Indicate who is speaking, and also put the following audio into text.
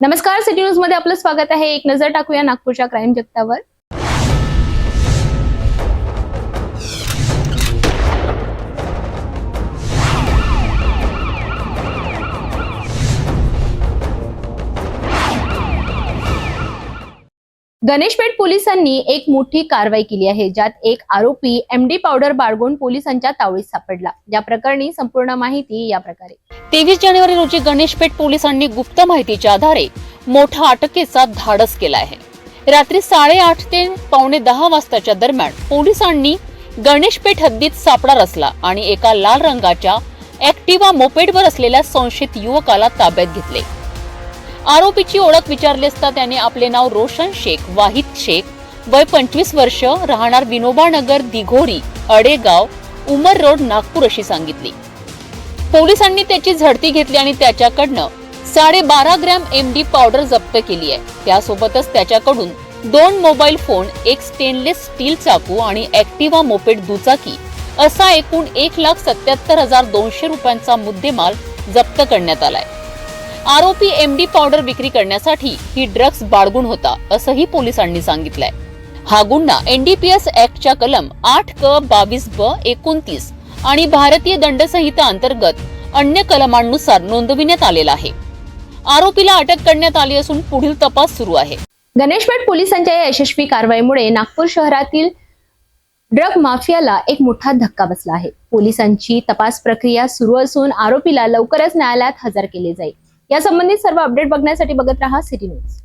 Speaker 1: नमस्कार, city news मध्ये आपलं स्वागत आहे। एक नजर टाकूया नागपूरच्या क्राईम जगतावर। गणेशपेठ पोलिसांनी एक मोठी कारवाई केली आहे, ज्यात एक आरोपी एमडी पावडर बाळगून पोलिसांच्या तावडीत सापडला। या प्रकरणी संपूर्ण माहिती या प्रकारे।
Speaker 2: 23 जानेवारी रोजी गणेशपेठ पोलिसांनी गुप्त माहितीच्या आधारे मोठा अटकेचा धाडस केला आहे। रात्री 8:30 ते 9:45 वाजताच्या दरम्यान पोलिसांनी गणेशपेठ हद्दीत सापळा रचला आणि एका लाल रंगाच्या ऍक्टिवा मोपेडवर असलेल्या संशयित युवकाला ताब्यात घेतले। आरोपीची ओळख विचारली असता त्याने आपले नाव रोशन शेख वाहिद शेख, वय 25 वर्ष, राहणार विनोबा नगर, दिघोरी, अडेगाव, उमर रोड, नागपूर अशी सांगितली। पोलिसांनी त्याची झडती घेतली आणि त्याच्याकडनं 12.5 ग्रॅम एमडी पावडर जप्त केली आहे। त्यासोबतच त्याच्याकडून 2 मोबाईल फोन, एक स्टेनलेस स्टील चाकू आणि ऍक्टिवा मोपेड दुचाकी असा एकूण 1,77,200 रुपयांचा मुद्देमाल जप्त करण्यात आलाय। आरोपी एमडी पावडर विक्री करण्यासाठी ही ड्रग्ज बाळगून होता असंही पोलिसांनी सांगितलंय। हा गुन्हा एनडीपीएस ऍक्टच्या कलम 8(क)22(ब)(29) आणि भारतीय दंडसंहिता अंतर्गत अन्य कलमांनुसार नोंदविण्यात आलेला आहे। आरोपीला अटक करण्यात आली असून पुढील तपास सुरू आहे।
Speaker 1: गणेशपेठ पोलिसांच्या या यशस्वी कारवाईमुळे नागपूर शहरातील ड्रग माफियाला एक मोठा धक्का बसला आहे। पोलिसांची तपास प्रक्रिया सुरू असून आरोपीला लवकरच न्यायालयात हजर केले जाईल। यासंबंधी सर्व अपडेट बघण्यासाठी बघत रहा सिटी न्यूज।